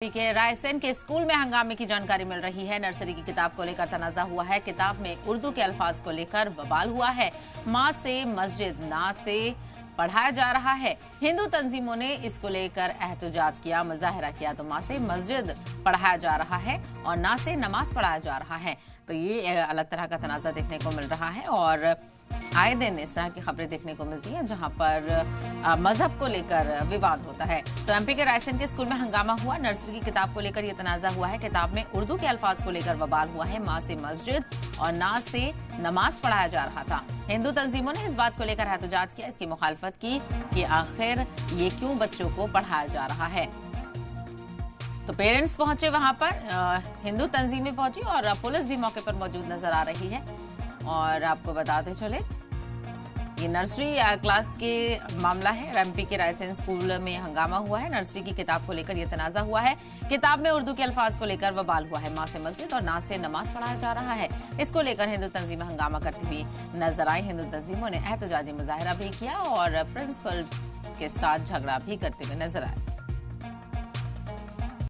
के रायसेन के स्कूल में हंगामे की जानकारी मिल रही है। नर्सरी की किताब को लेकर तनाजा हुआ है। किताब में उर्दू के अल्फाज को लेकर बवाल हुआ है। माँ से मस्जिद, ना से पढ़ाया जा रहा है। हिंदू तंजीमों ने इसको लेकर एहतजाज किया, मुजाहरा किया। तो माँ से मस्जिद पढ़ाया जा रहा है और ना से नमाज पढ़ाया जा रहा है। तो ये अलग तरह का तनाजा देखने को मिल रहा है और आए दिन इस तरह की खबरें देखने को मिलती हैं जहां पर मजहब को लेकर विवाद होता है। तो एमपी के रायसेन के स्कूल में हंगामा हुआ। नर्सरी की किताब को लेकर यह तनाजा हुआ है। किताब में उर्दू के अल्फाज को लेकर बवाल हुआ है। माँ से मस्जिद और ना से नमाज पढ़ाया जा रहा था। हिंदू तंजीमों ने इस बात को लेकर एहतजाज किया, इसकी मुखालफत की कि आखिर ये क्यों बच्चों को पढ़ाया जा रहा है। तो पेरेंट्स पहुंचे वहां पर, हिंदू तंजीमें पहुंची और पुलिस भी मौके पर मौजूद नजर आ रही है। और आपको बताते चले, ये नर्सरी क्लास के मामला है। एमपी के रायसेन स्कूल में हंगामा हुआ है। नर्सरी की किताब को लेकर यह तनाजा हुआ है। किताब में उर्दू के अल्फाज को लेकर बवाल हुआ है। माँ से मस्जिद और ना से नमाज पढ़ाया जा रहा है। इसको लेकर हिंदू तंजीमें हंगामा करती हुई नजर आई। हिंदू तंजीमों ने एहतजाजी मुजाहरा भी किया और प्रिंसिपल के साथ झगड़ा भी करते हुए नजर आए।